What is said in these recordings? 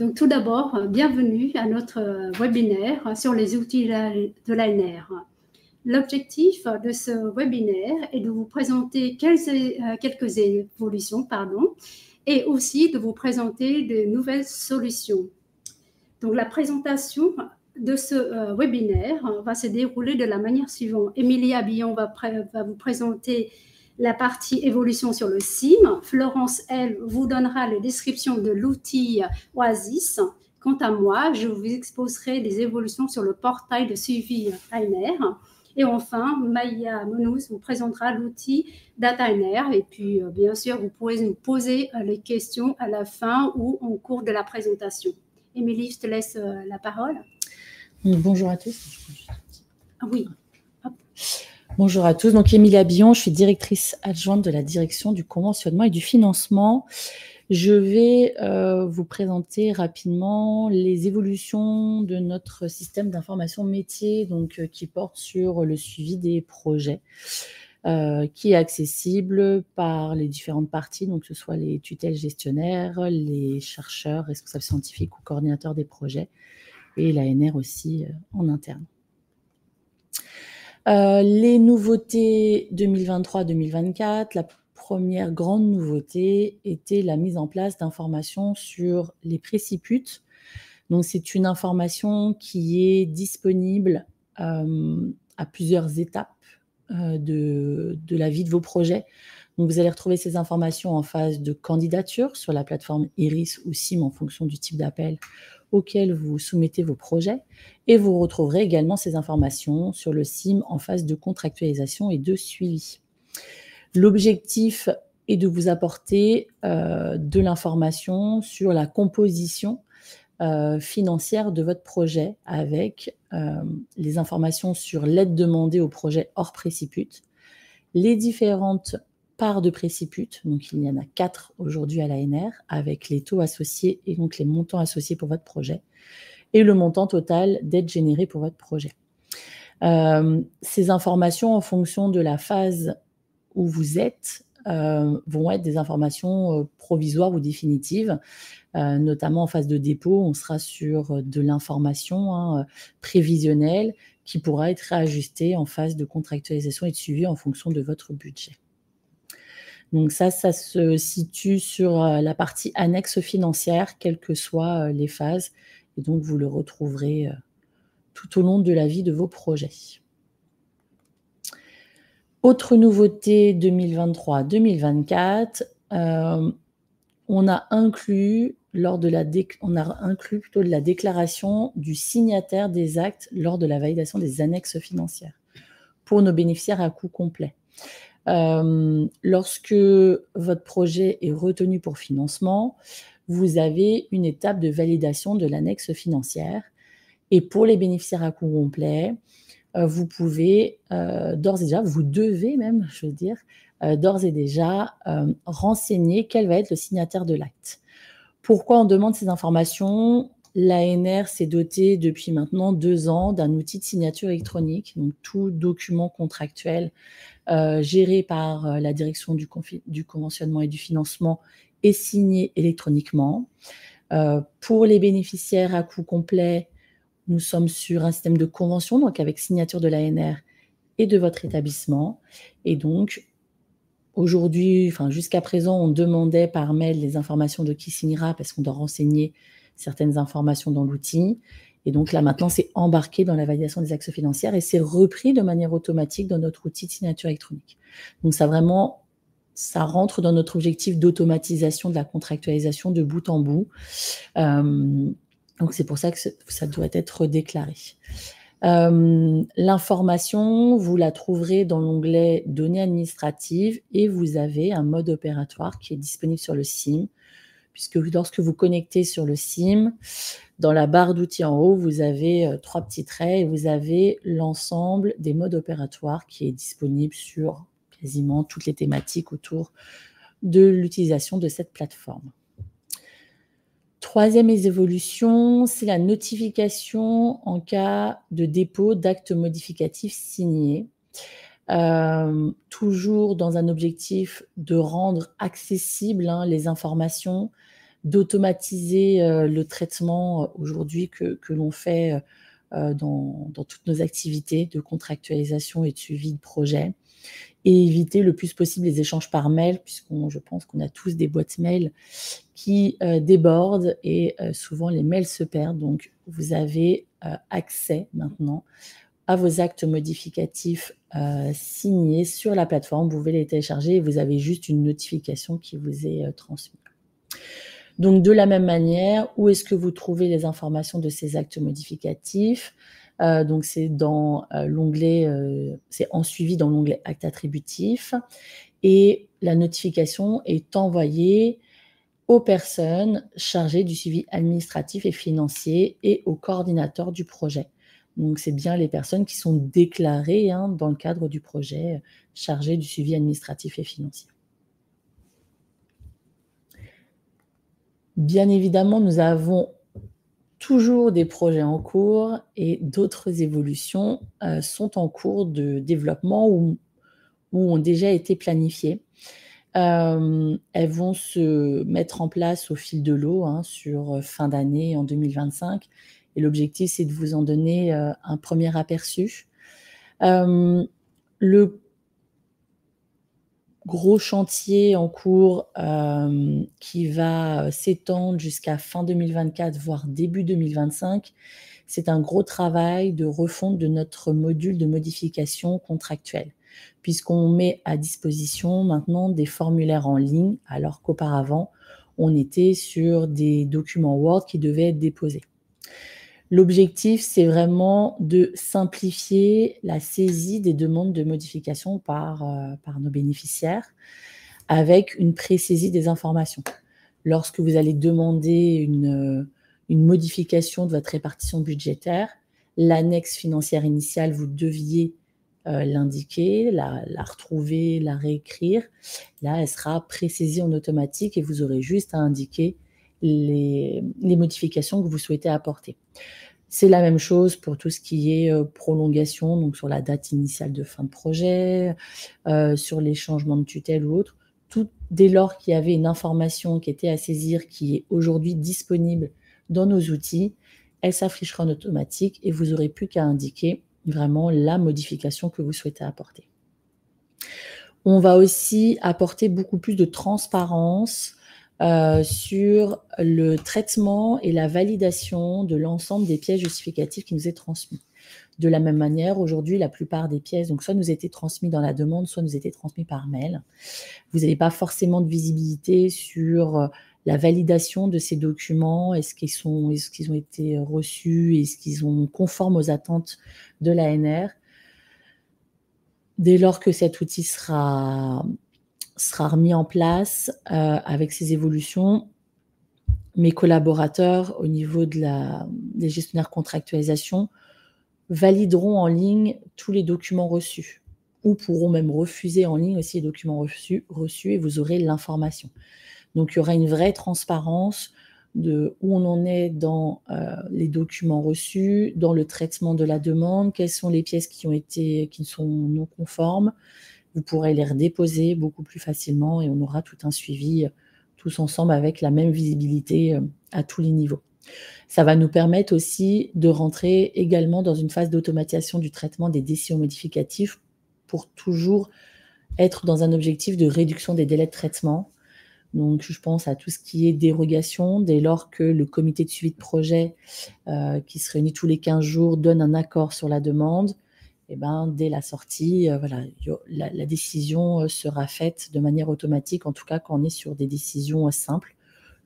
Donc, tout d'abord, bienvenue à notre webinaire sur les outils de l'ANR. L'objectif de ce webinaire est de vous présenter quelques évolutions, et aussi de vous présenter de nouvelles solutions. Donc, la présentation de ce webinaire va se dérouler de la manière suivante. Émilie Abillon va vous présenter la partie évolution sur le SIM. Florence, elle, vous donnera la description de l'outil Oasis. Quant à moi, je vous exposerai des évolutions sur le portail de suivi ANR. Et enfin, Maya Monous vous présentera l'outil DataNR. Et puis, bien sûr, vous pourrez nous poser les questions à la fin ou en cours de la présentation. Émilie, je te laisse la parole. Bonjour à tous. Oui. Hop. Bonjour à tous. Donc, Émilie Abillon, je suis directrice adjointe de la direction du conventionnement et du financement. Je vais vous présenter rapidement les évolutions de notre système d'information métier, donc qui porte sur le suivi des projets, qui est accessible par les différentes parties, donc que ce soit les tutelles gestionnaires, les chercheurs, responsables scientifiques ou coordinateurs des projets, et l'ANR aussi en interne. Les nouveautés 2023-2024, la première grande nouveauté était la mise en place d'informations sur les préciputes. Donc, c'est une information qui est disponible à plusieurs étapes de la vie de vos projets. Donc, vous allez retrouver ces informations en phase de candidature sur la plateforme IRIS ou SIM en fonction du type d'appel auquel vous soumettez vos projets. Et vous retrouverez également ces informations sur le SIM en phase de contractualisation et de suivi. L'objectif est de vous apporter de l'information sur la composition financière de votre projet avec les informations sur l'aide demandée au projet hors préciput, les différentes parts de préciput, donc il y en a 4 aujourd'hui à l'ANR, avec les taux associés et donc les montants associés pour votre projet, et le montant total d'aide générée pour votre projet. Ces informations, en fonction de la phase où vous êtes, vont être des informations provisoires ou définitives, notamment en phase de dépôt, on sera sur de l'information prévisionnelle qui pourra être réajustée en phase de contractualisation et de suivi en fonction de votre budget. Donc ça se situe sur la partie annexe financière, quelles que soient les phases, et donc vous le retrouverez tout au long de la vie de vos projets. Autre nouveauté 2023-2024, on a inclus plutôt de la déclaration du signataire des actes lors de la validation des annexes financières pour nos bénéficiaires à coût complet. Lorsque votre projet est retenu pour financement, vous avez une étape de validation de l'annexe financière. Et pour les bénéficiaires à coût complet, vous pouvez d'ores et déjà, vous devez même, je veux dire, d'ores et déjà renseigner quel va être le signataire de l'acte. Pourquoi on demande ces informations ? L'ANR s'est doté depuis maintenant 2 ans d'un outil de signature électronique, donc tout document contractuel géré par la direction du conventionnement et du financement est signé électroniquement. Pour les bénéficiaires à coût complet, nous sommes sur un système de convention, donc avec signature de l'ANR et de votre établissement. Et donc, aujourd'hui, jusqu'à présent, on demandait par mail les informations de qui signera parce qu'on doit renseigner certaines informations dans l'outil. Et donc là, maintenant, c'est embarqué dans la validation des actes financières et c'est repris de manière automatique dans notre outil de signature électronique. Donc ça rentre dans notre objectif d'automatisation de la contractualisation de bout en bout. Donc c'est pour ça que ça doit être déclaré. L'information, vous la trouverez dans l'onglet données administratives et vous avez un mode opératoire qui est disponible sur le SIM, puisque lorsque vous connectez sur le SIM, dans la barre d'outils en haut, vous avez 3 petits traits et vous avez l'ensemble des modes opératoires qui est disponible sur quasiment toutes les thématiques autour de l'utilisation de cette plateforme. Troisième évolution, c'est la notification en cas de dépôt d'actes modificatifs signés. Toujours dans un objectif de rendre accessibles les informations d'automatiser le traitement aujourd'hui que l'on fait dans toutes nos activités de contractualisation et de suivi de projet, et éviter le plus possible les échanges par mail, je pense qu'on a tous des boîtes mail qui débordent et souvent les mails se perdent. Donc, vous avez accès maintenant à vos actes modificatifs signés sur la plateforme. Vous pouvez les télécharger et vous avez juste une notification qui vous est transmise. Donc, de la même manière, où est-ce que vous trouvez les informations de ces actes modificatifs ? Donc, c'est dans l'onglet, c'est en suivi dans l'onglet actes attributifs, et la notification est envoyée aux personnes chargées du suivi administratif et financier et au coordinateur du projet. Donc, c'est bien les personnes qui sont déclarées dans le cadre du projet chargées du suivi administratif et financier. Bien évidemment, nous avons toujours des projets en cours et d'autres évolutions sont en cours de développement ou ont déjà été planifiées. Elles vont se mettre en place au fil de l'eau sur fin d'année en 2025. Et l'objectif, c'est de vous en donner un premier aperçu. Le gros chantier en cours qui va s'étendre jusqu'à fin 2024, voire début 2025, c'est un gros travail de refonte de notre module de modification contractuelle, puisqu'on met à disposition maintenant des formulaires en ligne, alors qu'auparavant, on était sur des documents Word qui devaient être déposés. L'objectif, c'est vraiment de simplifier la saisie des demandes de modification par nos bénéficiaires avec une pré-saisie des informations. Lorsque vous allez demander une modification de votre répartition budgétaire, l'annexe financière initiale, vous deviez l'indiquer, la retrouver, la réécrire. Là, elle sera pré-saisie en automatique et vous aurez juste à indiquer les modifications que vous souhaitez apporter. C'est la même chose pour tout ce qui est prolongation, donc sur la date initiale de fin de projet, sur les changements de tutelle ou autres. Dès lors qu'il y avait une information qui était à saisir, qui est aujourd'hui disponible dans nos outils, elle s'affichera en automatique et vous n'aurez plus qu'à indiquer vraiment la modification que vous souhaitez apporter. On va aussi apporter beaucoup plus de transparence sur le traitement et la validation de l'ensemble des pièces justificatives qui nous est transmis. De la même manière, aujourd'hui, la plupart des pièces, donc soit nous étaient transmises dans la demande, soit nous étaient transmises par mail. Vous n'avez pas forcément de visibilité sur la validation de ces documents, est-ce qu'ils ont été reçus, est-ce qu'ils sont conformes aux attentes de l'ANR. Dès lors que cet outil sera remis en place avec ces évolutions, mes collaborateurs au niveau des gestionnaires contractualisation valideront en ligne tous les documents reçus ou pourront même refuser en ligne aussi les documents reçus et vous aurez l'information. Donc, il y aura une vraie transparence de où on en est dans les documents reçus, dans le traitement de la demande, quelles sont les pièces qui sont non conformes. Vous pourrez les redéposer beaucoup plus facilement et on aura tout un suivi tous ensemble avec la même visibilité à tous les niveaux. Ça va nous permettre aussi de rentrer également dans une phase d'automatisation du traitement des décisions modificatives pour toujours être dans un objectif de réduction des délais de traitement. Donc, je pense à tout ce qui est dérogation, dès lors que le comité de suivi de projet qui se réunit tous les 15 jours donne un accord sur la demande. Et dès la sortie, la décision sera faite de manière automatique, en tout cas quand on est sur des décisions simples,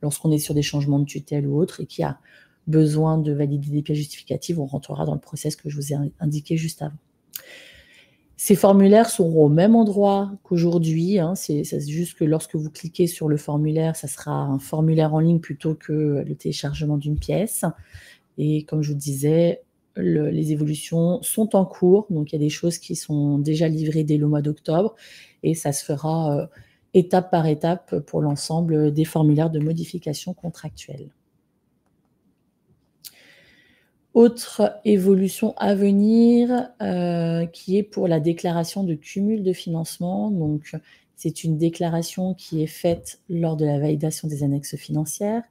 lorsqu'on est sur des changements de tutelle ou autre et qu'il y a besoin de valider des pièces justificatives, on rentrera dans le process que je vous ai indiqué juste avant. Ces formulaires seront au même endroit qu'aujourd'hui. C'est juste que lorsque vous cliquez sur le formulaire, ça sera un formulaire en ligne plutôt que le téléchargement d'une pièce. Et comme je vous disais, les évolutions sont en cours. Donc, il y a des choses qui sont déjà livrées dès le mois d'octobre. Et ça se fera étape par étape pour l'ensemble des formulaires de modification contractuelle. Autre évolution à venir qui est pour la déclaration de cumul de financement. Donc, c'est une déclaration qui est faite lors de la validation des annexes financières,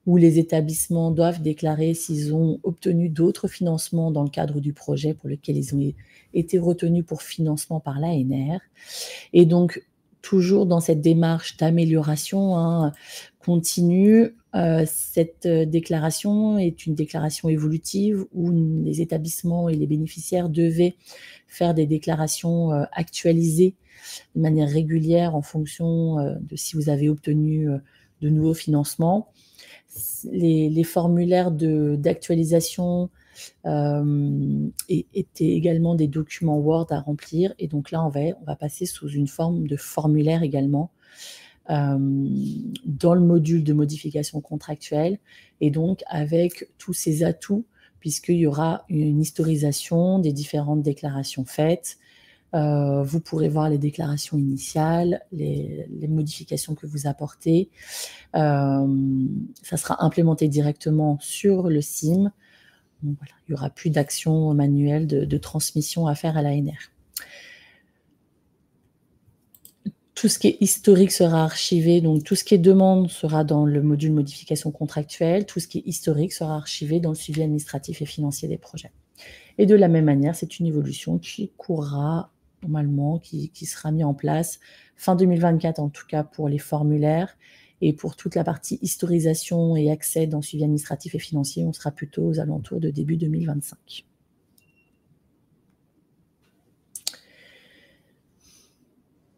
où les établissements doivent déclarer s'ils ont obtenu d'autres financements dans le cadre du projet pour lequel ils ont été retenus pour financement par l'ANR. Et donc, toujours dans cette démarche d'amélioration continue, cette déclaration est une déclaration évolutive où les établissements et les bénéficiaires devaient faire des déclarations actualisées de manière régulière en fonction de si vous avez obtenu de nouveaux financements. Les formulaires d'actualisation étaient également des documents Word à remplir. Et donc là, on va passer sous une forme de formulaire également dans le module de modification contractuelle. Et donc, avec tous ces atouts, puisqu'il y aura une historisation des différentes déclarations faites. Vous pourrez voir les déclarations initiales, les modifications que vous apportez. Ça sera implémenté directement sur le SIM. Donc, voilà, il n'y aura plus d'action manuelle de transmission à faire à l'ANR. Tout ce qui est historique sera archivé, donc tout ce qui est demande sera dans le module modification contractuelle, tout ce qui est historique sera archivé dans le suivi administratif et financier des projets. Et de la même manière, c'est une évolution qui courra normalement, qui sera mise en place fin 2024 en tout cas pour les formulaires, et pour toute la partie historisation et accès dans le suivi administratif et financier, on sera plutôt aux alentours de début 2025.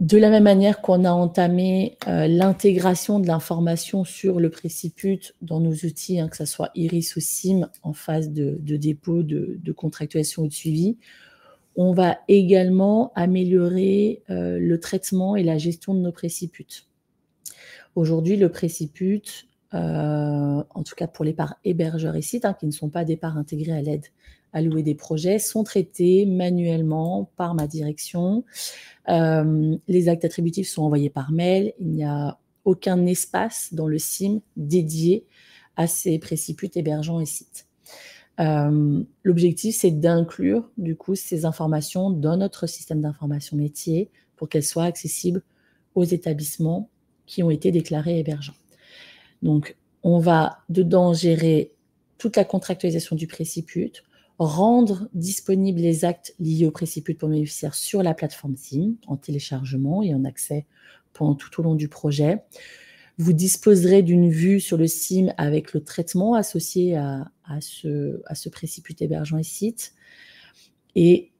De la même manière qu'on a entamé l'intégration de l'information sur le préciput dans nos outils, que ce soit IRIS ou SIM, en phase de dépôt, de contractualisation ou de suivi, on va également améliorer le traitement et la gestion de nos préciputs. Aujourd'hui, le préciput, en tout cas pour les parts hébergeurs et sites, qui ne sont pas des parts intégrées à l'aide allouée des projets, sont traités manuellement par ma direction. Les actes attributifs sont envoyés par mail. Il n'y a aucun espace dans le SIM dédié à ces préciputs hébergeants et sites. L'objectif, c'est d'inclure du coup ces informations dans notre système d'information métier pour qu'elles soient accessibles aux établissements qui ont été déclarés hébergeants. Donc, on va dedans gérer toute la contractualisation du préciput, rendre disponibles les actes liés au préciput pour mes bénéficiaires sur la plateforme SIM, en téléchargement et en accès pendant tout au long du projet. Vous disposerez d'une vue sur le SIM avec le traitement associé à ce préciput hébergeant et site. Et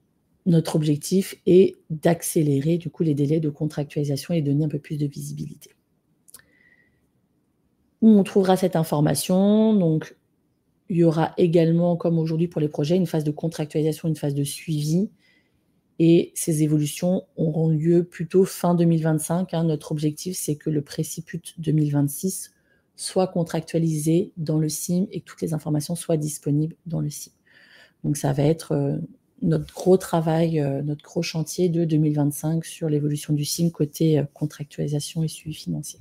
notre objectif est d'accélérer du coup les délais de contractualisation et donner un peu plus de visibilité. Où on trouvera cette information, donc il y aura également, comme aujourd'hui pour les projets, une phase de contractualisation, une phase de suivi. Et ces évolutions auront lieu plutôt fin 2025. Notre objectif, c'est que le préciput 2026 soit contractualisé dans le SIM et que toutes les informations soient disponibles dans le SIM. Donc ça va être notre gros travail, notre gros chantier de 2025 sur l'évolution du SIM côté contractualisation et suivi financier.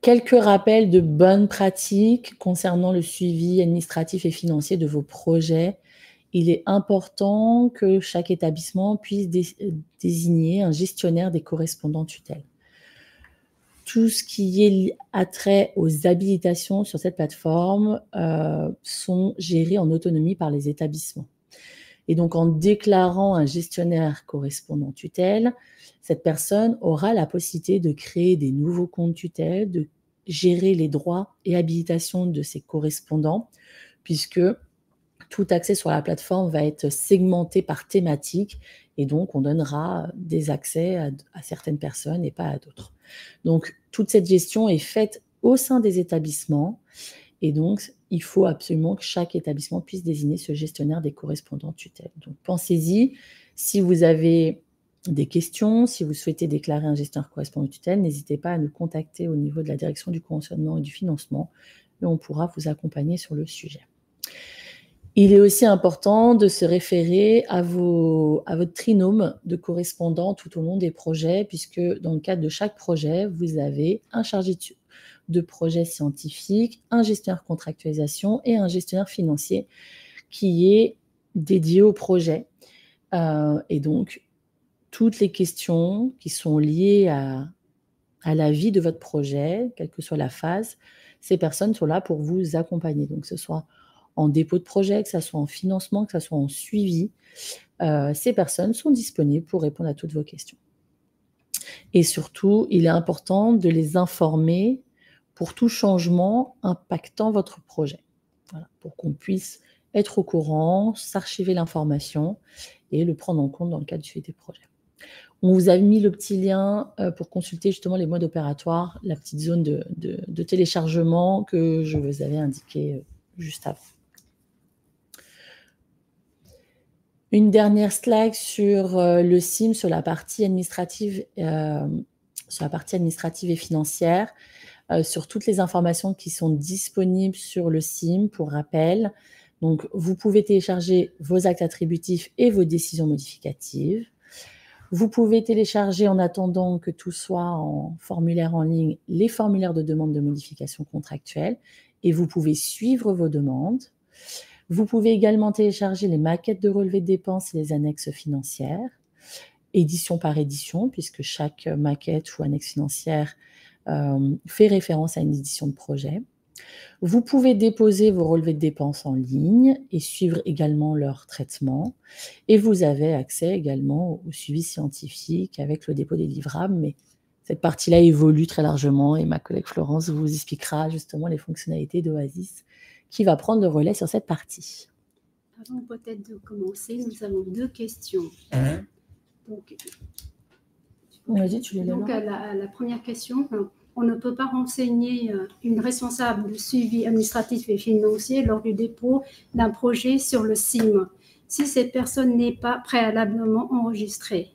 Quelques rappels de bonnes pratiques concernant le suivi administratif et financier de vos projets. Il est important que chaque établissement puisse désigner un gestionnaire des correspondants tutelles. Tout ce qui est attrait aux habilitations sur cette plateforme sont gérés en autonomie par les établissements. Et donc, en déclarant un gestionnaire correspondant tutelle, cette personne aura la possibilité de créer des nouveaux comptes tutelle, de gérer les droits et habilitations de ses correspondants, puisque tout accès sur la plateforme va être segmenté par thématique et donc on donnera des accès à certaines personnes et pas à d'autres. Donc, toute cette gestion est faite au sein des établissements et donc il faut absolument que chaque établissement puisse désigner ce gestionnaire des correspondants tutelle. Donc, pensez-y, si vous avez des questions, si vous souhaitez déclarer un gestionnaire correspondant tutelle, n'hésitez pas à nous contacter au niveau de la direction du conventionnement et du financement et on pourra vous accompagner sur le sujet. Il est aussi important de se référer à votre trinôme de correspondants tout au long des projets, puisque dans le cadre de chaque projet, vous avez un chargé de projet scientifique, un gestionnaire contractualisation et un gestionnaire financier qui est dédié au projet. Et donc, toutes les questions qui sont liées à la vie de votre projet, quelle que soit la phase. Ces personnes sont là pour vous accompagner. Donc, que ce soit en dépôt de projet, que ce soit en financement, que ce soit en suivi, ces personnes sont disponibles pour répondre à toutes vos questions. Et surtout, il est important de les informer pour tout changement impactant votre projet. Voilà, pour qu'on puisse être au courant, s'archiver l'information et le prendre en compte dans le cadre du suivi des projets. On vous a mis le petit lien pour consulter justement les modes opératoires, la petite zone de téléchargement que je vous avais indiqué juste avant. Une dernière slide sur le CIM, sur la partie administrative et financière, sur toutes les informations qui sont disponibles sur le CIM, pour rappel. Donc, vous pouvez télécharger vos actes attributifs et vos décisions modificatives. Vous pouvez télécharger, en attendant que tout soit en formulaire en ligne, les formulaires de demande de modification contractuelle et vous pouvez suivre vos demandes. Vous pouvez également télécharger les maquettes de relevé de dépenses et les annexes financières, édition par édition, puisque chaque maquette ou annexe financière fait référence à une édition de projet. Vous pouvez déposer vos relevés de dépenses en ligne et suivre également leur traitement. Et vous avez accès également au suivi scientifique avec le dépôt des livrables. Mais cette partie-là évolue très largement et ma collègue Florence vous expliquera justement les fonctionnalités d'Oasis qui va prendre le relais sur cette partie. Avant peut-être de commencer, nous avons 2 questions. Donc, vas-y, tu les lis. Donc, la première question, on ne peut pas renseigner une responsable de suivi administratif et financier lors du dépôt d'un projet sur le CIM si cette personne n'est pas préalablement enregistrée.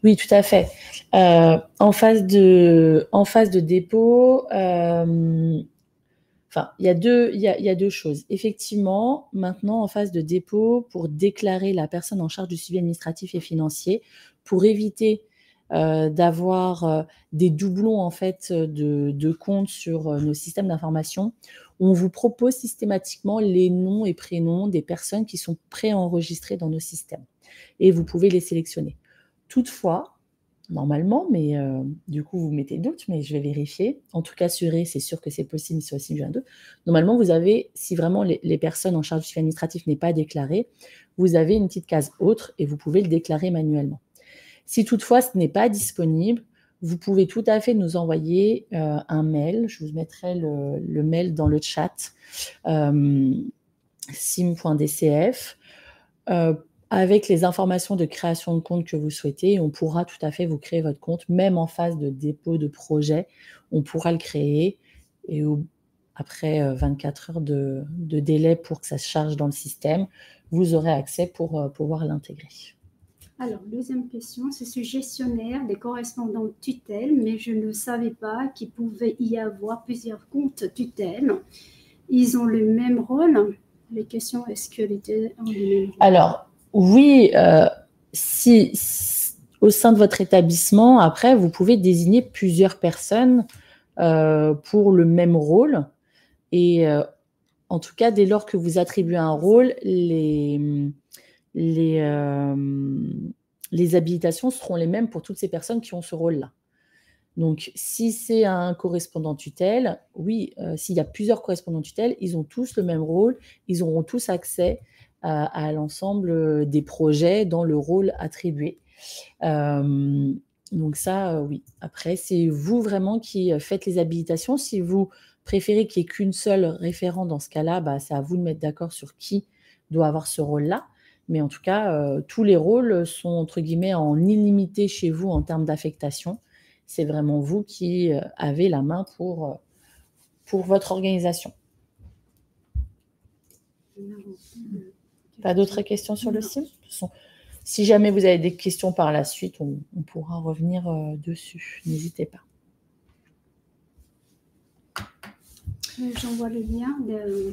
Oui, tout à fait. En phase de dépôt, il y a deux choses. Effectivement, maintenant, en phase de dépôt, pour déclarer la personne en charge du suivi administratif et financier, pour éviter d'avoir des doublons en fait de comptes sur nos systèmes d'information, on vous propose systématiquement les noms et prénoms des personnes qui sont préenregistrées dans nos systèmes. Et vous pouvez les sélectionner. Toutefois, normalement, mais du coup, vous mettez doute, mais je vais vérifier. En tout cas, c'est sûr que c'est possible sur le site du 2. Normalement, vous avez, si vraiment les personnes en charge du suivi administratif n'est pas déclarée, vous avez une petite case autre et vous pouvez le déclarer manuellement. Si toutefois, ce n'est pas disponible, vous pouvez tout à fait nous envoyer un mail. Je vous mettrai le mail dans le chat, sim.dcf, avec les informations de création de compte que vous souhaitez. On pourra tout à fait vous créer votre compte, même en phase de dépôt de projet. On pourra le créer et après 24 heures de délai pour que ça se charge dans le système, vous aurez accès pour pouvoir l'intégrer. Alors, deuxième question, c'est ce gestionnaire des correspondants tutelle, mais je ne savais pas qu'il pouvait y avoir plusieurs comptes tutelle. Ils ont le même rôle. Les questions, est-ce que les deux ont le même rôle? Alors, oui, si au sein de votre établissement, après, vous pouvez désigner plusieurs personnes pour le même rôle. Et en tout cas, dès lors que vous attribuez un rôle, les habilitations seront les mêmes pour toutes ces personnes qui ont ce rôle-là. Donc, si c'est un correspondant tutelle, oui, s'il y a plusieurs correspondants tutelle, ils ont tous le même rôle, ils auront tous accès à l'ensemble des projets dans le rôle attribué. Donc ça, oui. Après, c'est vous vraiment qui faites les habilitations. Si vous préférez qu'il n'y ait qu'une seule référent dans ce cas-là, c'est à vous de mettre d'accord sur qui doit avoir ce rôle-là. Mais en tout cas, tous les rôles sont, entre guillemets, en illimité chez vous en termes d'affectation. C'est vraiment vous qui avez la main pour votre organisation. Pas d'autres questions sur le site? Si jamais vous avez des questions par la suite, on pourra revenir dessus. N'hésitez pas. J'envoie le lien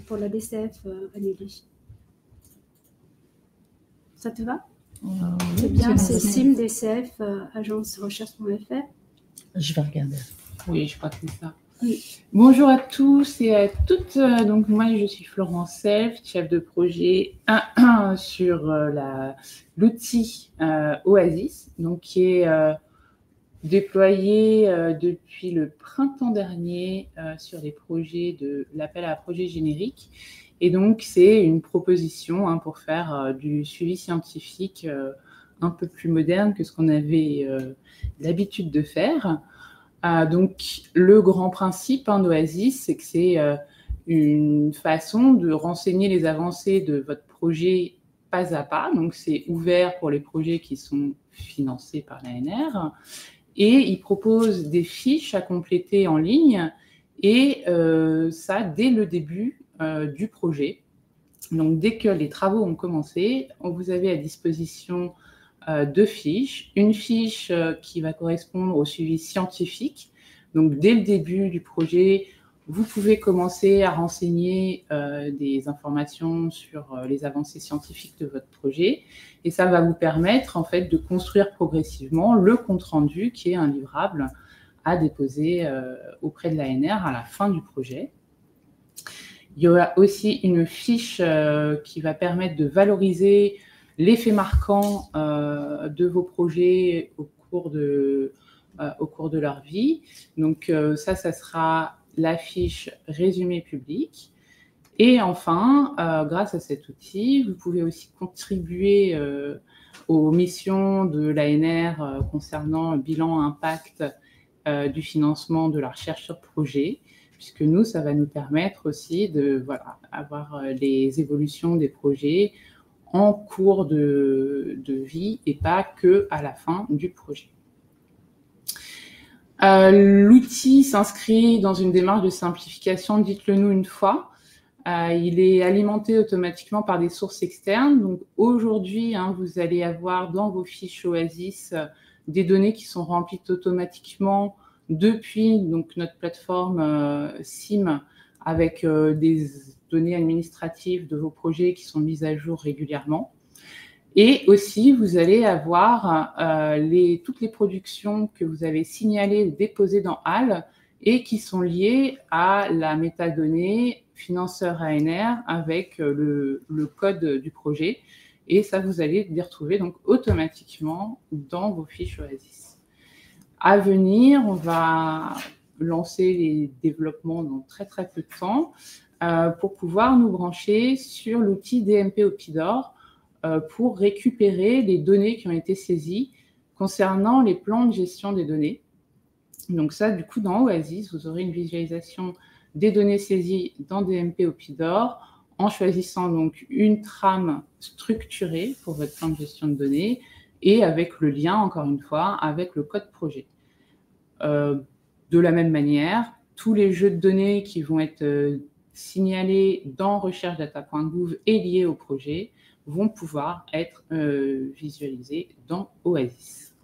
pour la DCF Anneli. Ça te va? C'est bien, c'est simdcf, agence recherche.fr. Je vais regarder. Oui, je crois que c'est ça. Bonjour à tous et à toutes. Donc moi, je suis Florence Selft, chef de projet sur l'outil Oasis, donc qui est déployé depuis le printemps dernier sur les projets de l'appel à projet générique. Et donc, c'est une proposition pour faire du suivi scientifique un peu plus moderne que ce qu'on avait l'habitude de faire. Donc, le grand principe d'Oasis, c'est que c'est une façon de renseigner les avancées de votre projet pas à pas. Donc, c'est ouvert pour les projets qui sont financés par l'ANR. Et il propose des fiches à compléter en ligne, et ça dès le début du projet. Donc, dès que les travaux ont commencé, vous avez à disposition deux fiches. Une fiche qui va correspondre au suivi scientifique. Donc, dès le début du projet, vous pouvez commencer à renseigner des informations sur les avancées scientifiques de votre projet. Et ça va vous permettre, en fait, de construire progressivement le compte-rendu qui est un livrable à déposer auprès de l'ANR à la fin du projet. Il y aura aussi une fiche qui va permettre de valoriser les faits marquants de vos projets au cours de leur vie. Donc ça sera la fiche résumé public. Et enfin, grâce à cet outil, vous pouvez aussi contribuer aux missions de l'ANR concernant le bilan impact du financement de la recherche sur projet, puisque nous, ça va nous permettre aussi de avoir les évolutions des projets en cours de vie et pas que à la fin du projet. L'outil s'inscrit dans une démarche de simplification, dites-le nous une fois. Il est alimenté automatiquement par des sources externes. Donc aujourd'hui, vous allez avoir dans vos fiches Oasis des données qui sont remplies automatiquement depuis notre plateforme SIM, avec des données administratives de vos projets qui sont mises à jour régulièrement. Et aussi, vous allez avoir toutes les productions que vous avez signalées, déposées dans HAL et qui sont liées à la métadonnée financeur ANR avec le code du projet. Et ça, vous allez les retrouver donc automatiquement dans vos fiches Oasis. À venir, on va lancer les développements dans très très peu de temps pour pouvoir nous brancher sur l'outil DMP Opidor pour récupérer les données qui ont été saisies concernant les plans de gestion des données. Donc ça, du coup, dans Oasis, vous aurez une visualisation des données saisies dans DMP Opidor en choisissant donc une trame structurée pour votre plan de gestion de données et avec le lien, encore une fois, avec le code projet. De la même manière, tous les jeux de données qui vont être signalés dans recherche-data.gouv et liés au projet vont pouvoir être visualisés dans Oasis.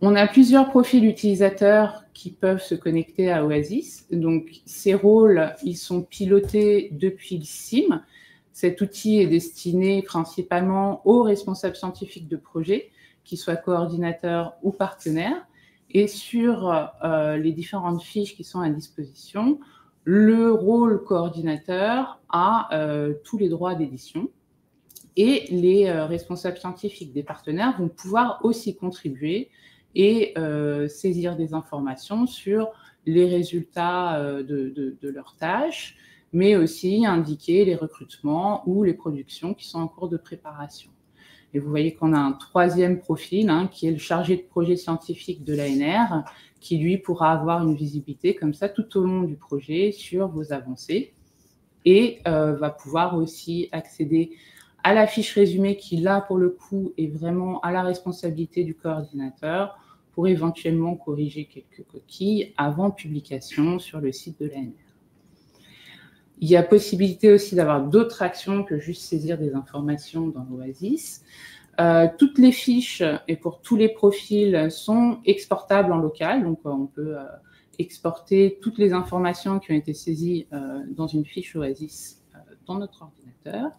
On a plusieurs profils utilisateurs qui peuvent se connecter à Oasis. Donc, ces rôles, ils sont pilotés depuis le SIM. Cet outil est destiné principalement aux responsables scientifiques de projet, qu'ils soient coordinateurs ou partenaires. Et sur les différentes fiches qui sont à disposition, le rôle coordinateur a tous les droits d'édition. Et les responsables scientifiques des partenaires vont pouvoir aussi contribuer et saisir des informations sur les résultats de leurs tâches, mais aussi indiquer les recrutements ou les productions qui sont en cours de préparation. Et vous voyez qu'on a un troisième profil qui est le chargé de projet scientifique de l'ANR, qui lui pourra avoir une visibilité comme ça tout au long du projet sur vos avancées et va pouvoir aussi accéder à la fiche résumée qui, là, pour le coup, est vraiment à la responsabilité du coordinateur pour éventuellement corriger quelques coquilles avant publication sur le site de l'ANR. Il y a possibilité aussi d'avoir d'autres actions que juste saisir des informations dans Oasis. Toutes les fiches et pour tous les profils sont exportables en local, donc on peut exporter toutes les informations qui ont été saisies dans une fiche Oasis dans notre ordinateur.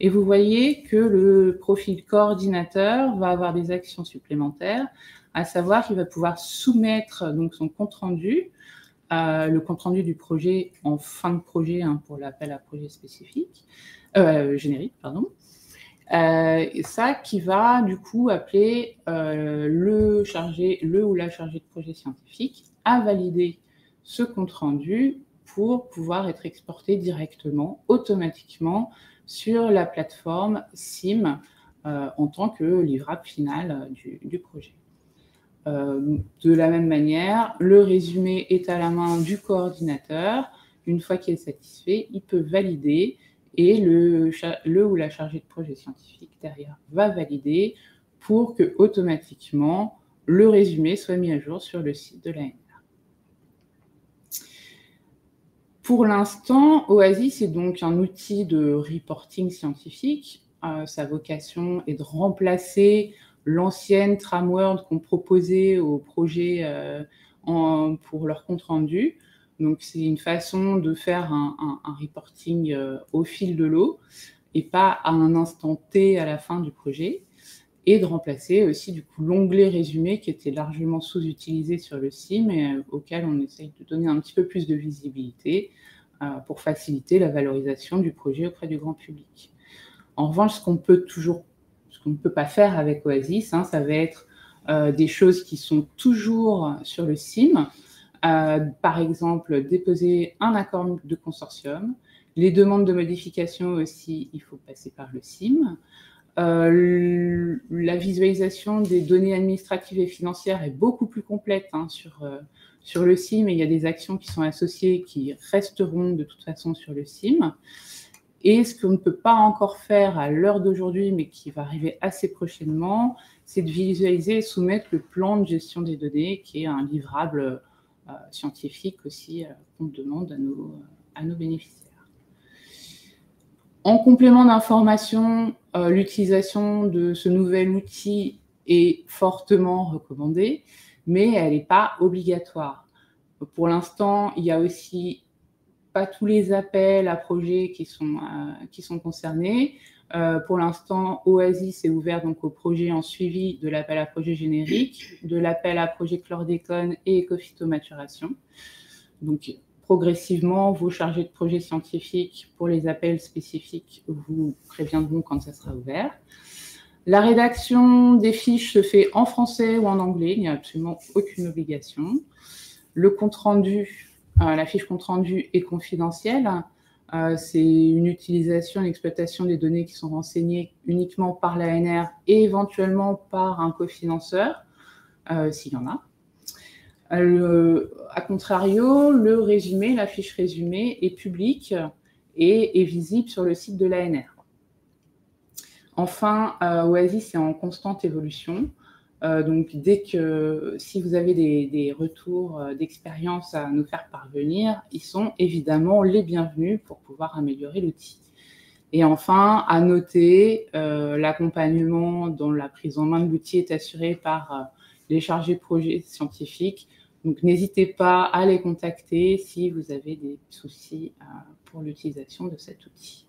Et vous voyez que le profil coordinateur va avoir des actions supplémentaires à savoir qu'il va pouvoir soumettre donc, son compte-rendu, le compte-rendu du projet en fin de projet pour l'appel à projet spécifique, générique, pardon. Et ça qui va du coup appeler le ou la chargée de projet scientifique à valider ce compte-rendu pour pouvoir être exporté directement, automatiquement, sur la plateforme SIM en tant que livrable final du projet. De la même manière, le résumé est à la main du coordinateur. Une fois qu'il est satisfait, il peut valider et le ou la chargée de projet scientifique derrière va valider pour que automatiquement le résumé soit mis à jour sur le site de l'ANR. Pour l'instant, OASIS est donc un outil de reporting scientifique. Sa vocation est de remplacer l'ancienne Tramworld qu'on proposait aux projets pour leur compte-rendu. Donc, c'est une façon de faire un reporting au fil de l'eau et pas à un instant T à la fin du projet, et de remplacer aussi du coup l'onglet résumé qui était largement sous-utilisé sur le SIM et auquel on essaye de donner un petit peu plus de visibilité pour faciliter la valorisation du projet auprès du grand public. En revanche, ce qu'on ne peut pas faire avec OASIS, ça va être des choses qui sont toujours sur le SIM. Par exemple, déposer un accord de consortium. Les demandes de modification aussi, il faut passer par le SIM. La visualisation des données administratives et financières est beaucoup plus complète sur le SIM, et il y a des actions qui sont associées qui resteront de toute façon sur le SIM. Et ce qu'on ne peut pas encore faire à l'heure d'aujourd'hui, mais qui va arriver assez prochainement, c'est de visualiser et soumettre le plan de gestion des données, qui est un livrable scientifique aussi qu'on demande à nos bénéficiaires. En complément d'information, l'utilisation de ce nouvel outil est fortement recommandée, mais elle n'est pas obligatoire. Pour l'instant, il y a aussi pas tous les appels à projets qui sont concernés. Pour l'instant, OASIS est ouvert donc au projet en suivi de l'appel à projet générique, de l'appel à projet chlordécone et écophytomaturation. Donc, progressivement, vos chargés de projet scientifiques pour les appels spécifiques vous préviendront quand ça sera ouvert. La rédaction des fiches se fait en français ou en anglais, il n'y a absolument aucune obligation. Le compte-rendu, la fiche compte-rendu est confidentielle. C'est une utilisation, une exploitation des données qui sont renseignées uniquement par l'ANR et éventuellement par un cofinanceur, s'il y en a. A contrario, le résumé, la fiche résumé est publique et est visible sur le site de l'ANR. Enfin, OASIS est en constante évolution. Donc, si vous avez des retours d'expérience à nous faire parvenir, ils sont évidemment les bienvenus pour pouvoir améliorer l'outil. Et enfin, à noter, l'accompagnement dans la prise en main de l'outil est assuré par les chargés de projet scientifiques. Donc, n'hésitez pas à les contacter si vous avez des soucis pour l'utilisation de cet outil.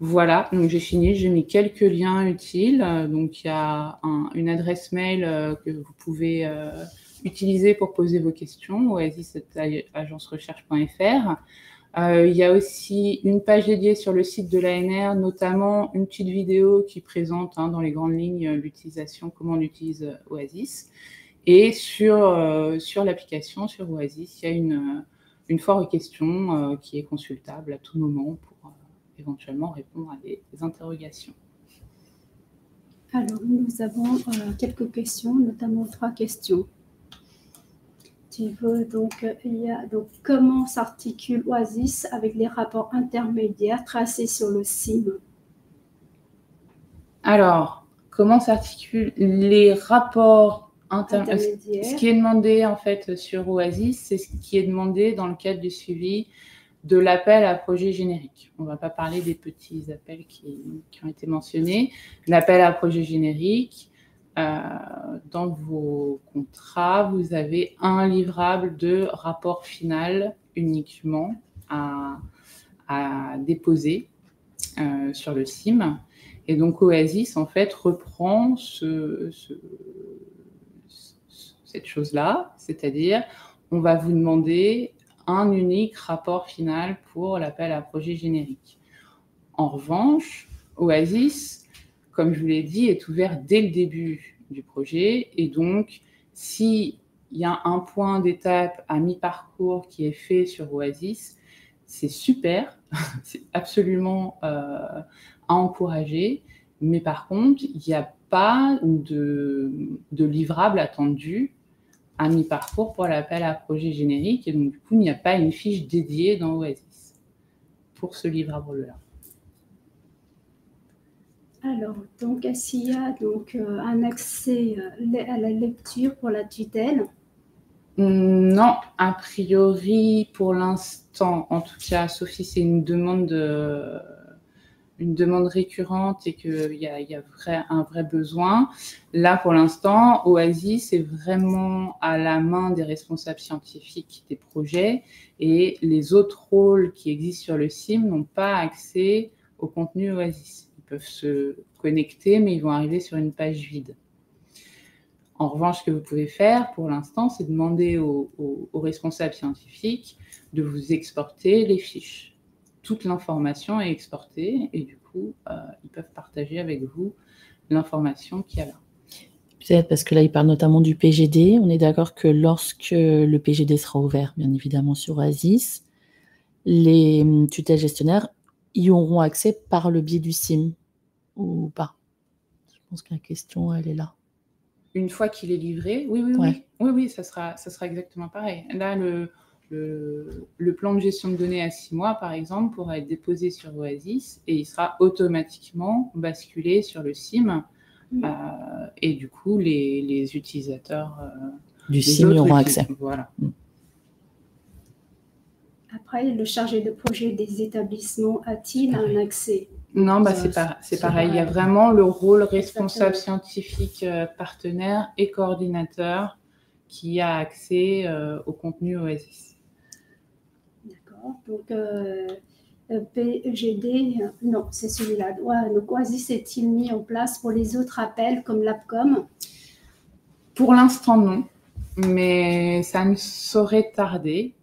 Voilà, donc j'ai fini, j'ai mis quelques liens utiles. Donc, il y a une adresse mail que vous pouvez utiliser pour poser vos questions, oasis@agencerecherche.fr. Il y a aussi une page dédiée sur le site de l'ANR, notamment une petite vidéo qui présente dans les grandes lignes l'utilisation, comment on utilise OASIS. Et sur l'application, sur OASIS, il y a une foire aux questions qui est consultable à tout moment pour éventuellement répondre à des interrogations. Alors, nous avons quelques questions, notamment 3 questions. Il y a comment s'articule OASIS avec les rapports intermédiaires tracés sur le SIM? Alors, comment s'articulent les rapports intermédiaires? Ce qui est demandé en fait sur OASIS, c'est ce qui est demandé dans le cadre du suivi de l'appel à projet générique. On ne va pas parler des petits appels qui ont été mentionnés. L'appel à projet générique, dans vos contrats, vous avez un livrable de rapport final uniquement à déposer sur le SIM. Et donc, Oasis, en fait, reprend cette chose-là, c'est-à-dire, on va vous demander un unique rapport final pour l'appel à projet générique. En revanche, Oasis, comme je vous l'ai dit, est ouvert dès le début du projet. Et donc, s'il y a un point d'étape à mi-parcours qui est fait sur Oasis, c'est super, c'est absolument à encourager. Mais par contre, il n'y a pas de livrable attendu à mi-parcours pour l'appel à projet générique. Et donc, du coup, il n'y a pas une fiche dédiée dans Oasis pour ce livrable-là. Alors, donc, est-ce qu'il y a donc, un accès à la lecture pour la tutelle? Non, a priori, pour l'instant, en tout cas, sauf si c'est une demande récurrente et qu'il y a un vrai besoin. Là, pour l'instant, Oasis est vraiment à la main des responsables scientifiques des projets et les autres rôles qui existent sur le SIM n'ont pas accès au contenu Oasis. Ils peuvent se connecter, mais ils vont arriver sur une page vide. En revanche, ce que vous pouvez faire pour l'instant, c'est demander aux responsables scientifiques de vous exporter les fiches. Toute l'information est exportée et du coup, ils peuvent partager avec vous l'information qu'il y a là. Peut-être parce que là, il parle notamment du PGD. On est d'accord que lorsque le PGD sera ouvert, bien évidemment, sur Oasis, les tutelles gestionnaires y auront accès par le biais du SIM ou pas? Je pense que la question, elle est là. Une fois qu'il est livré, oui, ça sera exactement pareil. Là, le plan de gestion de données à 6 mois, par exemple, pourra être déposé sur Oasis et il sera automatiquement basculé sur le SIM. Et du coup, les utilisateurs du SIM y auront accès. Voilà. Après, le chargé de projet des établissements a-t-il un accès? Non, c'est pareil. Il y a vraiment le rôle responsable scientifique, partenaire et coordinateur qui a accès au contenu Oasis. D'accord. Donc, PGD, non, c'est celui-là. Donc, Oasis est-il mis en place pour les autres appels comme l'APCOM? Pour l'instant, non. Mais ça ne saurait tarder.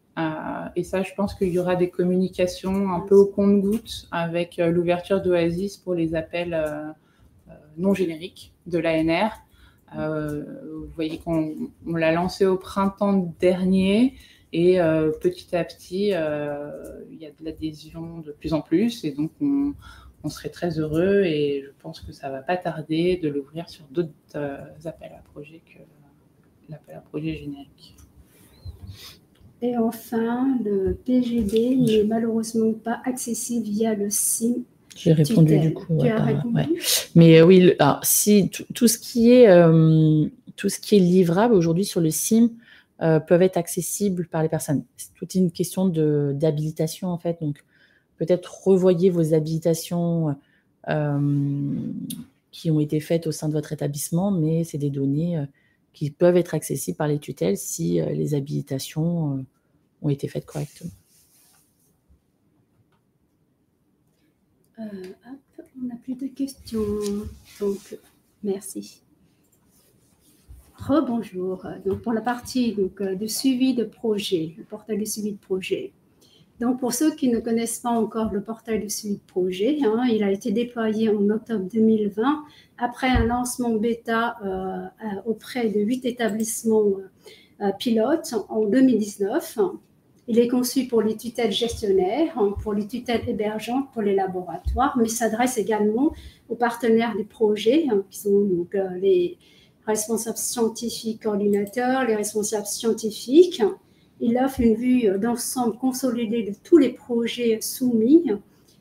Et ça, je pense qu'il y aura des communications un peu au compte-gouttes avec l'ouverture d'Oasis pour les appels non génériques de l'ANR. Vous voyez qu'on l'a lancé au printemps dernier et petit à petit, il y a de l'adhésion de plus en plus et donc on serait très heureux et je pense que ça ne va pas tarder de l'ouvrir sur d'autres appels à projets que l'appel à projet générique. Et enfin, le PGD n'est malheureusement pas accessible via le SIM. J'ai répondu du coup. Tu as répondu. Ouais. Mais oui, alors, si tout ce qui est livrable aujourd'hui sur le SIM peuvent être accessibles par les personnes. C'est toute une question d'habilitation en fait. Donc peut-être revoyez vos habilitations qui ont été faites au sein de votre établissement, mais c'est des données qui peuvent être accessibles par les tutelles si les habilitations ont été faites correctement. On n'a plus de questions, donc merci. Rebonjour. Donc pour la partie de suivi de projet, le portail de suivi de projet. Donc pour ceux qui ne connaissent pas encore le portail de suivi de projet, il a été déployé en octobre 2020 après un lancement bêta auprès de 8 établissements pilotes en 2019. Il est conçu pour les tutelles gestionnaires, pour les tutelles hébergeantes, pour les laboratoires, mais s'adresse également aux partenaires des projets, qui sont donc, les responsables scientifiques coordinateurs, les responsables scientifiques. Il offre une vue d'ensemble consolidée de tous les projets soumis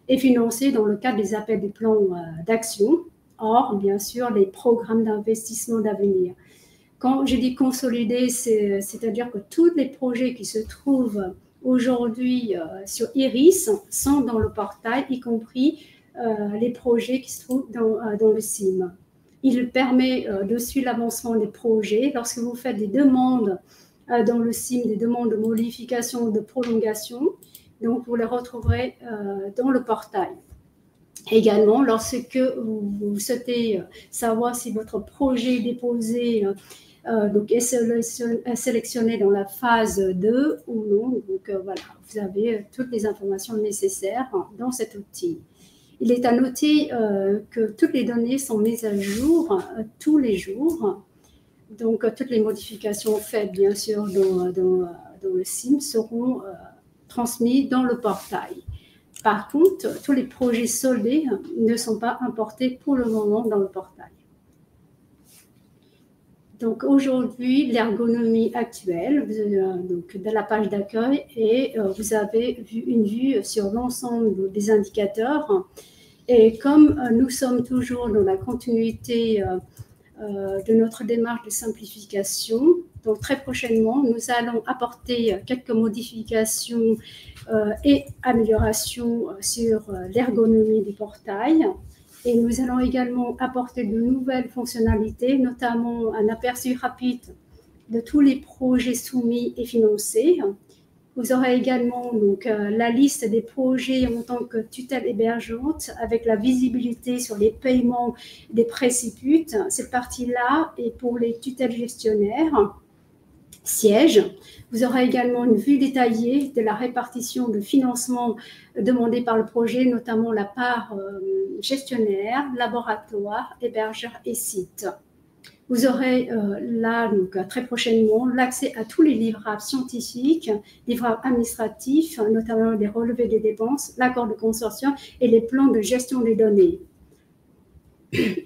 et financés dans le cadre des appels des plans d'action, hors, bien sûr, les programmes d'investissement d'avenir. Quand je dis consolidé, c'est-à-dire que tous les projets qui se trouvent aujourd'hui sur IRIS sont dans le portail, y compris les projets qui se trouvent dans le SIM. Il permet de suivre l'avancement des projets. Lorsque vous faites des demandes dans le SIM, des demandes de modification ou de prolongation, donc vous les retrouverez dans le portail. Également, lorsque vous souhaitez savoir si votre projet déposé donc est sélectionné dans la phase 2 ou non, donc voilà, vous avez toutes les informations nécessaires dans cet outil. Il est à noter que toutes les données sont mises à jour tous les jours. Donc, toutes les modifications faites, bien sûr, dans le SIM seront transmises dans le portail. Par contre, tous les projets soldés ne sont pas importés pour le moment dans le portail. Donc, aujourd'hui, l'ergonomie actuelle donc, de la page d'accueil et vous avez une vue sur l'ensemble des indicateurs. Et comme nous sommes toujours dans la continuité de notre démarche de simplification, donc très prochainement, nous allons apporter quelques modifications et améliorations sur l'ergonomie du portail. Et nous allons également apporter de nouvelles fonctionnalités, notamment un aperçu rapide de tous les projets soumis et financés. Vous aurez également donc, la liste des projets en tant que tutelle hébergeante avec la visibilité sur les paiements des préciputes. Cette partie-là est pour les tutelles gestionnaires. Siège. Vous aurez également une vue détaillée de la répartition de financement demandé par le projet, notamment la part gestionnaire, laboratoire, hébergeur et site. Vous aurez là, donc, très prochainement, l'accès à tous les livrables scientifiques, livrables administratifs, notamment les relevés des dépenses, l'accord de consortium et les plans de gestion des données.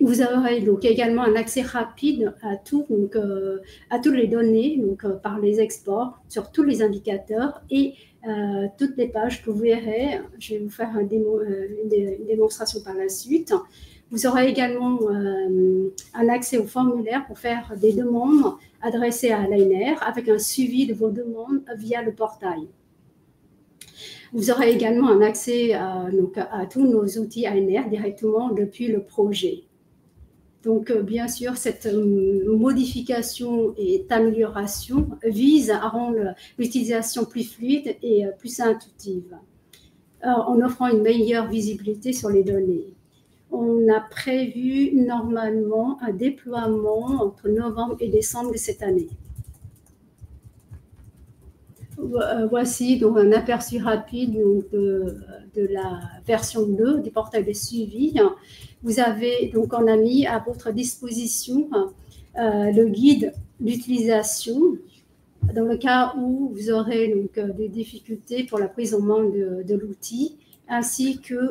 Vous aurez donc également un accès rapide à tout, donc, à toutes les données donc, par les exports sur tous les indicateurs et toutes les pages que vous verrez. Je vais vous faire une démonstration par la suite. Vous aurez également un accès au formulaire pour faire des demandes adressées à l'ANR avec un suivi de vos demandes via le portail. Vous aurez également un accès donc, à tous nos outils ANR directement depuis le projet. Donc, bien sûr, cette modification et amélioration vise à rendre l'utilisation plus fluide et plus intuitive, en offrant une meilleure visibilité sur les données. On a prévu normalement un déploiement entre novembre et décembre de cette année. Voici donc un aperçu rapide donc, de la version 2 du portail de suivi. Vous avez donc, on a mis à votre disposition le guide d'utilisation dans le cas où vous aurez donc, des difficultés pour la prise en main de l'outil, ainsi que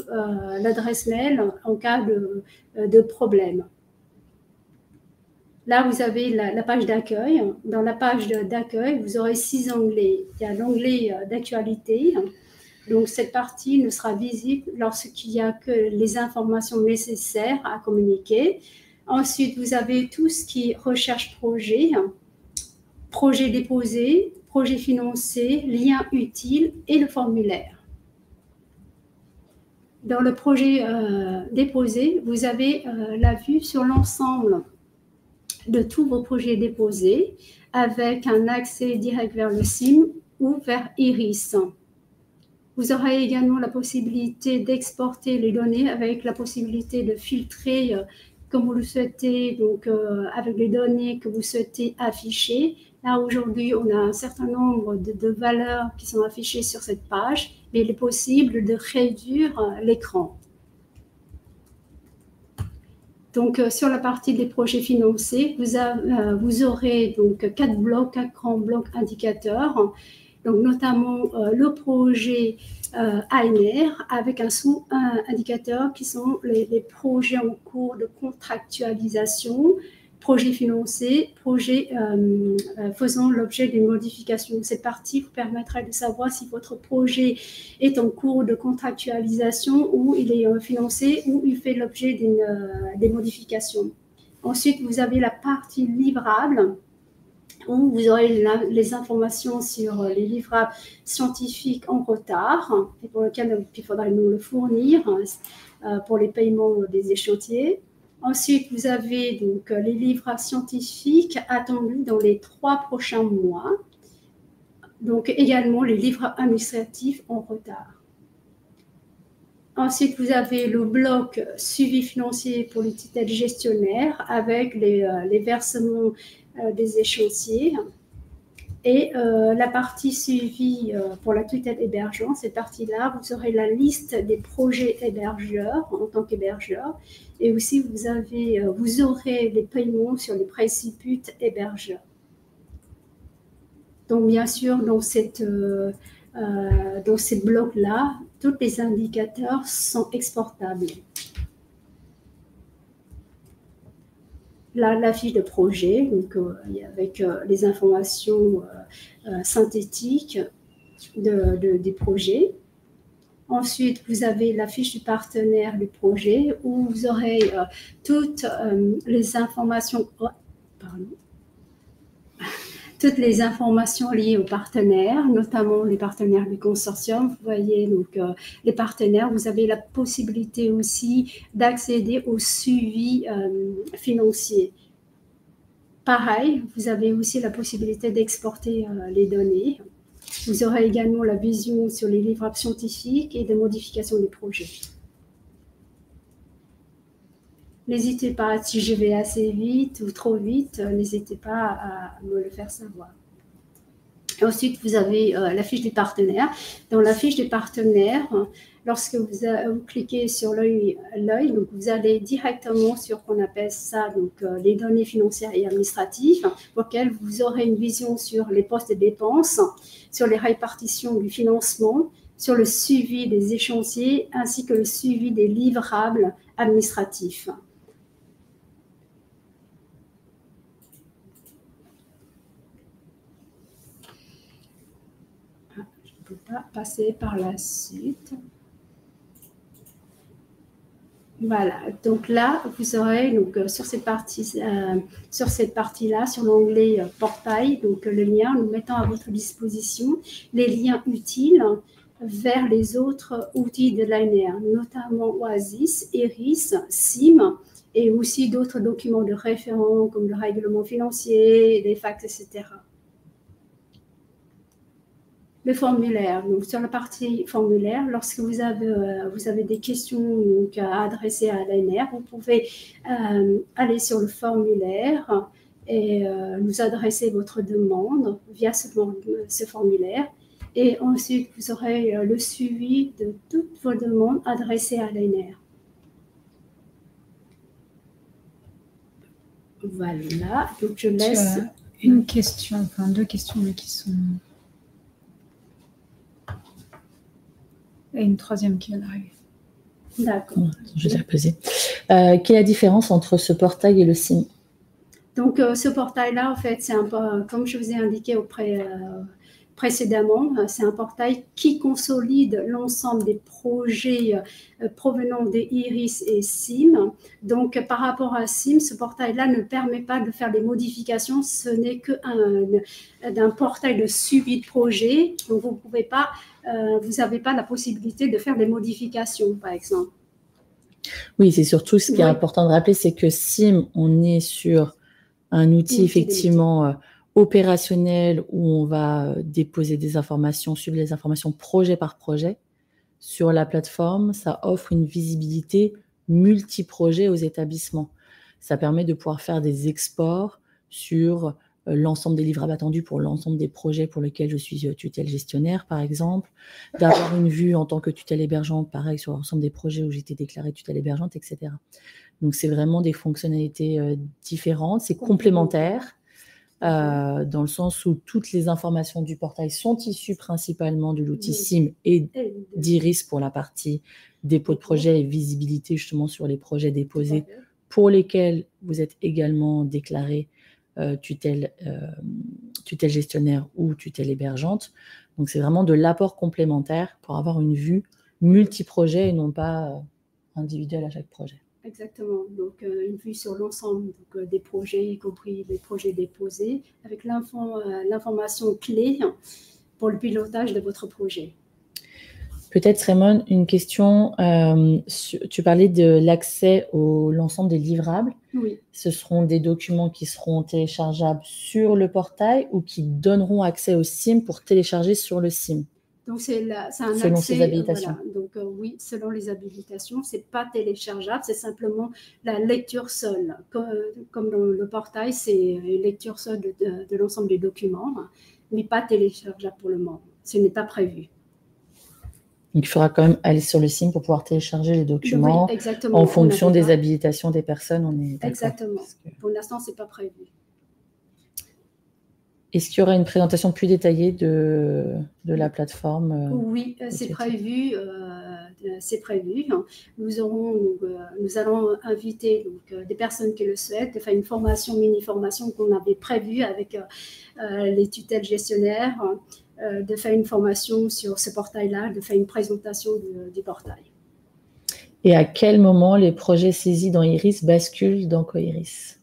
l'adresse mail en cas de problème. Là, vous avez la page d'accueil. Dans la page d'accueil, vous aurez 6 onglets. Il y a l'onglet d'actualité. Donc, cette partie ne sera visible lorsqu'il n'y a que les informations nécessaires à communiquer. Ensuite, vous avez tout ce qui est recherche projet, projet déposé, projet financé, lien utile et le formulaire. Dans le projet déposé, vous avez la vue sur l'ensemble de tous vos projets déposés avec un accès direct vers le SIM ou vers Iris. Vous aurez également la possibilité d'exporter les données avec la possibilité de filtrer comme vous le souhaitez, donc avec les données que vous souhaitez afficher. Là, aujourd'hui, on a un certain nombre de valeurs qui sont affichées sur cette page, mais il est possible de réduire l'écran. Donc, sur la partie des projets financés, vous aurez donc 4 grands blocs indicateurs, donc notamment le projet ANR avec un sous-indicateur qui sont les projets en cours de contractualisation, projets financés, projets faisant l'objet d'une modification. Cette partie vous permettra de savoir si votre projet est en cours de contractualisation ou il est financé ou il fait l'objet des modifications. Ensuite, vous avez la partie livrable où vous aurez les informations sur les livrables scientifiques en retard et pour lesquels il faudra nous le fournir pour les paiements des échantillons. Ensuite, vous avez donc les livrables scientifiques attendus dans les 3 prochains mois. Donc également les livrables administratifs en retard. Ensuite, vous avez le bloc suivi financier pour le tutelle gestionnaire avec les versements des échéanciers. Et la partie suivie pour la tutelle hébergeante, cette partie-là, vous aurez la liste des projets hébergeurs en tant qu'hébergeur. Et aussi, vous aurez les paiements sur les précipites hébergeurs. Donc, bien sûr, dans ces blocs-là, tous les indicateurs sont exportables. Là, la fiche de projet, donc, avec les informations synthétiques des projets. Ensuite, vous avez la fiche du partenaire du projet où vous aurez toutes les informations. Toutes les informations liées aux partenaires, notamment les partenaires du consortium. Vous voyez, donc, les partenaires, vous avez la possibilité aussi d'accéder au suivi financier. Pareil, vous avez aussi la possibilité d'exporter les données. Vous aurez également la vision sur les livrables scientifiques et des modifications des projets. N'hésitez pas, si je vais assez vite ou trop vite, n'hésitez pas à me le faire savoir. Et ensuite, vous avez la fiche des partenaires. Dans la fiche des partenaires, lorsque vous cliquez sur l'œil, donc vous allez directement sur ce qu'on appelle ça, donc les données financières et administratives, pour lesquelles vous aurez une vision sur les postes de dépenses, sur les répartitions du financement, sur le suivi des échéanciers, ainsi que le suivi des livrables administratifs. Pas passer par la suite. Voilà, donc là, vous aurez donc, sur cette partie-là, sur l'onglet portail, donc le lien, nous mettons à votre disposition les liens utiles vers les autres outils de l'ANR, notamment Oasis, Iris, SIM, et aussi d'autres documents de référence comme le règlement financier, les facts, etc. Le formulaire, donc sur la partie formulaire, lorsque vous avez des questions donc, à adresser à l'ANR, vous pouvez aller sur le formulaire et nous adresser votre demande via ce formulaire. Et ensuite, vous aurez le suivi de toutes vos demandes adressées à l'ANR. Voilà, donc je laisse... Une question, enfin 2 questions, mais qui sont... Et une 3e qui vient d'arriver. D'accord. Je vais la poser. Quelle est la différence entre ce portail et le SIM? Donc, ce portail-là, en fait, c'est un peu, comme je vous ai indiqué précédemment, c'est un portail qui consolide l'ensemble des projets provenant des Iris et SIM. Donc, par rapport à SIM, ce portail-là ne permet pas de faire des modifications. Ce n'est qu'un portail de suivi de projet. Donc, vous pouvez pas, vous n'avez pas la possibilité de faire des modifications, par exemple. Oui, c'est surtout ce qui est important de rappeler, c'est que SIM, on est sur un outil effectivement opérationnel où on va déposer des informations, suivre les informations projet par projet. Sur la plateforme, ça offre une visibilité multi-projet aux établissements. Ça permet de pouvoir faire des exports sur l'ensemble des livrables attendus pour l'ensemble des projets pour lesquels je suis tutelle gestionnaire, par exemple, d'avoir une vue en tant que tutelle hébergeante, pareil, sur l'ensemble des projets où j'étais déclarée tutelle hébergeante, etc. Donc, c'est vraiment des fonctionnalités différentes, c'est complémentaire, dans le sens où toutes les informations du portail sont issues principalement de l'outil SIM et d'Iris pour la partie dépôt de projet et visibilité justement sur les projets déposés pour lesquels vous êtes également déclaré tutelle gestionnaire ou tutelle hébergeante. Donc, c'est vraiment de l'apport complémentaire pour avoir une vue multi-projet et non pas individuelle à chaque projet. Exactement, donc une vue sur l'ensemble des projets, y compris les projets déposés, avec l'information clé pour le pilotage de votre projet. Peut-être, Raymond, une question. Tu parlais de l'accès à l'ensemble des livrables. Oui. Ce seront des documents qui seront téléchargeables sur le portail ou qui donneront accès au SIM pour télécharger sur le SIM? Donc, c'est un Selon accès, ses habilitations. voilà. Donc, oui, selon les habilitations, c'est pas téléchargeable, c'est simplement la lecture seule. Comme dans le portail, c'est une lecture seule de l'ensemble des documents, mais pas téléchargeable pour le moment. Ce n'est pas prévu. Donc, il faudra quand même aller sur le site pour pouvoir télécharger les documents Oui, exactement. en fonction des habilitations des personnes. On est d'accord. Exactement. Pour l'instant, c'est pas prévu. Est-ce qu'il y aura une présentation plus détaillée de la plateforme? Oui, c'est prévu. Nous allons inviter des personnes qui le souhaitent, de faire une formation, mini-formation qu'on avait prévue avec les tutelles gestionnaires, de faire une formation sur ce portail-là, de faire une présentation du portail. Et à quel moment les projets saisis dans Iris basculent dans Coiris?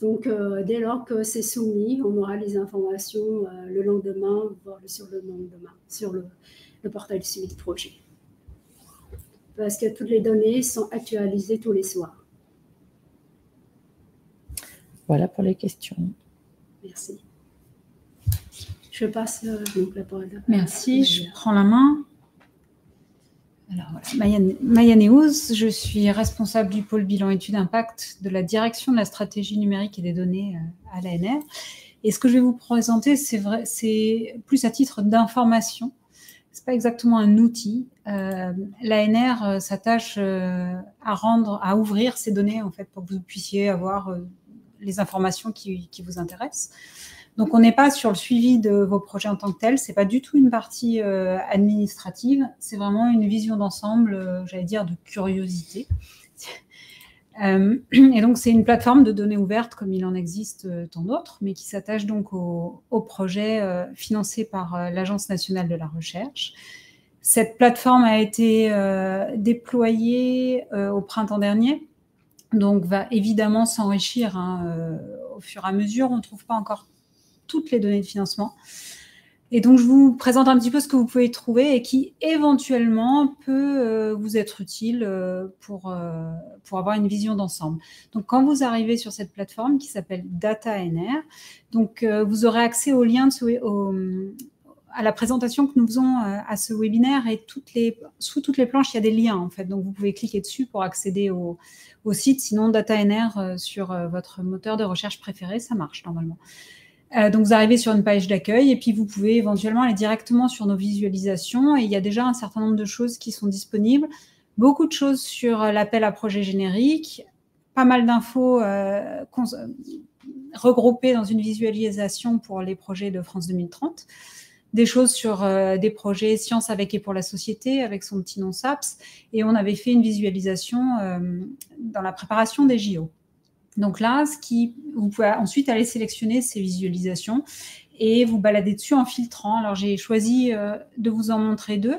Donc, dès lors que c'est soumis, on aura les informations le lendemain, voire sur le lendemain, sur le portail de suivi de projet. Parce que toutes les données sont actualisées tous les soirs. Voilà pour les questions. Merci. Je passe donc la parole. Merci, je prends la main. Alors, voilà. Maya Neouz, je suis responsable du pôle bilan études impact de la direction de la stratégie numérique et des données à l'ANR. Et ce que je vais vous présenter, c'est plus à titre d'information. Ce n'est pas exactement un outil. L'ANR s'attache à ouvrir ces données en fait, pour que vous puissiez avoir les informations qui vous intéressent. Donc, on n'est pas sur le suivi de vos projets en tant que tel. Ce n'est pas du tout une partie administrative. C'est vraiment une vision d'ensemble, j'allais dire, de curiosité. Et donc, c'est une plateforme de données ouvertes, comme il en existe tant d'autres, mais qui s'attache donc au projet financé par l'Agence nationale de la recherche. Cette plateforme a été déployée au printemps dernier, donc va évidemment s'enrichir au fur et à mesure. On ne trouve pas encore toutes les données de financement. Et donc, je vous présente un petit peu ce que vous pouvez trouver et qui, éventuellement, peut vous être utile pour avoir une vision d'ensemble. Donc, quand vous arrivez sur cette plateforme qui s'appelle DataANR, donc, vous aurez accès au lien à la présentation que nous faisons à ce webinaire et sous toutes les planches, il y a des liens, en fait. Donc, vous pouvez cliquer dessus pour accéder au site. Sinon, DataANR sur votre moteur de recherche préféré, ça marche normalement. Donc, vous arrivez sur une page d'accueil et puis vous pouvez éventuellement aller directement sur nos visualisations et il y a déjà un certain nombre de choses qui sont disponibles. Beaucoup de choses sur l'appel à projet générique, pas mal d'infos regroupées dans une visualisation pour les projets de France 2030, des choses sur des projets Science avec et pour la société avec son petit nom SAPS et on avait fait une visualisation dans la préparation des JO. Donc là, vous pouvez ensuite aller sélectionner ces visualisations et vous balader dessus en filtrant. Alors, j'ai choisi de vous en montrer deux.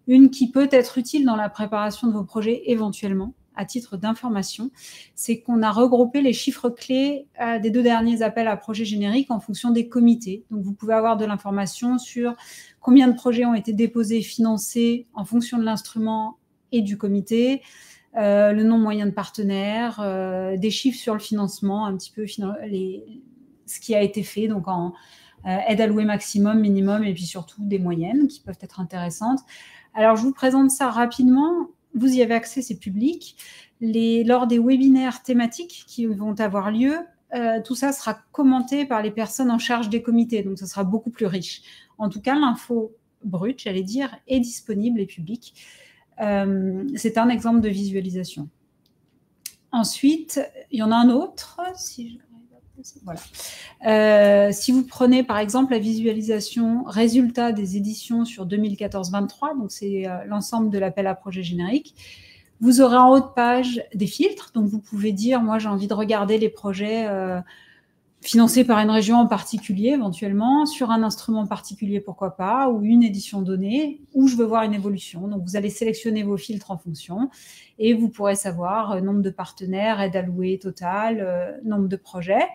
Une qui peut être utile dans la préparation de vos projets éventuellement, à titre d'information, c'est qu'on a regroupé les chiffres clés des 2 derniers appels à projets génériques en fonction des comités. Donc, vous pouvez avoir de l'information sur combien de projets ont été déposés et financés en fonction de l'instrument et du comité, le nombre moyen de partenaires, des chiffres sur le financement, un petit peu ce qui a été fait, donc en aide allouée maximum, minimum, et puis surtout des moyennes qui peuvent être intéressantes. Alors, je vous présente ça rapidement. Vous y avez accès, c'est public. Lors des webinaires thématiques qui vont avoir lieu, tout ça sera commenté par les personnes en charge des comités, donc ça sera beaucoup plus riche. En tout cas, l'info brute, j'allais dire, est disponible et publique. C'est un exemple de visualisation. Ensuite, il y en a un autre. Voilà. Si vous prenez par exemple la visualisation résultat des éditions sur 2014-23, donc c'est l'ensemble de l'appel à projet générique, vous aurez en haut de page des filtres. Donc vous pouvez dire, moi j'ai envie de regarder les projets financés par une région en particulier, éventuellement, sur un instrument particulier, pourquoi pas, ou une édition donnée, où je veux voir une évolution. Donc, vous allez sélectionner vos filtres en fonction et vous pourrez savoir nombre de partenaires, aide allouée totale, nombre de projets.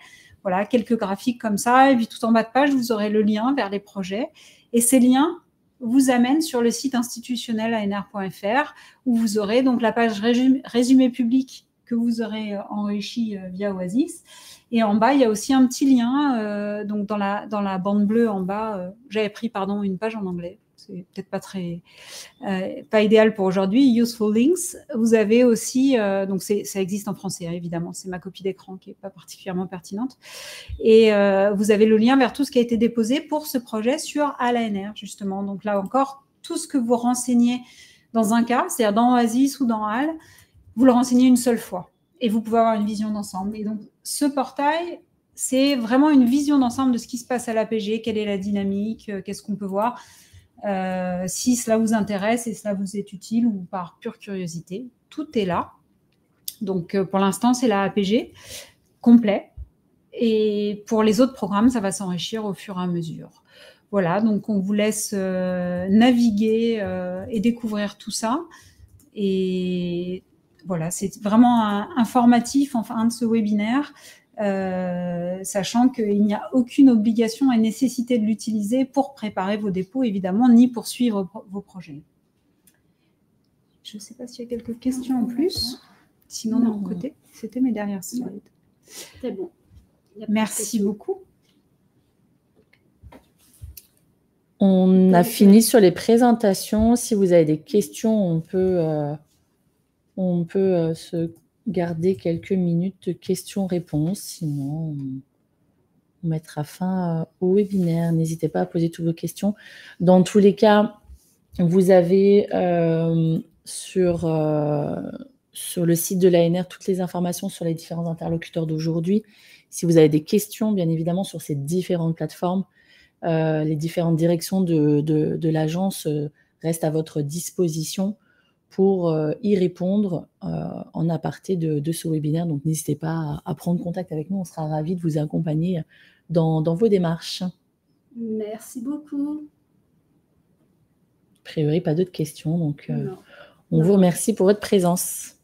Voilà, quelques graphiques comme ça. Et puis, tout en bas de page, vous aurez le lien vers les projets. Et ces liens vous amènent sur le site institutionnel anr.fr où vous aurez donc la page résumé public que vous aurez enrichi via Oasis. Et en bas, il y a aussi un petit lien. Donc, dans la bande bleue en bas, j'avais pris, une page en anglais. c'est peut-être pas idéal pour aujourd'hui, Useful Links. Vous avez aussi, donc ça existe en français, hein, évidemment, c'est ma copie d'écran qui n'est pas particulièrement pertinente. Et vous avez le lien vers tout ce qui a été déposé pour ce projet sur ALANR, justement. Donc là encore, tout ce que vous renseignez dans un cas, c'est-à-dire dans Oasis ou dans HAL, vous le renseignez une seule fois. Et vous pouvez avoir une vision d'ensemble. Et donc, ce portail, c'est vraiment une vision d'ensemble de ce qui se passe à l'APG, quelle est la dynamique, qu'est-ce qu'on peut voir. Si cela vous intéresse et cela vous est utile ou par pure curiosité, tout est là. Donc, pour l'instant, c'est la APG complet. Et pour les autres programmes, ça va s'enrichir au fur et à mesure. Voilà, donc on vous laisse naviguer et découvrir tout ça. Et voilà, c'est vraiment informatif en fin de ce webinaire, sachant qu'il n'y a aucune obligation et nécessité de l'utiliser pour préparer vos dépôts, évidemment, ni pour suivre vos projets. Je ne sais pas s'il y a quelques questions en plus. Sinon, de mon côté, c'était mes dernières slides. C'est bon. Merci beaucoup. On a fini sur les présentations. Si vous avez des questions, on peut se garder quelques minutes de questions-réponses. Sinon, on mettra fin au webinaire. N'hésitez pas à poser toutes vos questions. Dans tous les cas, vous avez sur le site de l'ANR toutes les informations sur les différents interlocuteurs d'aujourd'hui. Si vous avez des questions, bien évidemment, sur ces différentes plateformes, les différentes directions de l'agence restent à votre disposition pour y répondre en aparté de ce webinaire. Donc, n'hésitez pas à prendre contact avec nous. On sera ravis de vous accompagner dans vos démarches. Merci beaucoup. A priori, pas d'autres questions. Donc, on vous remercie pour votre présence.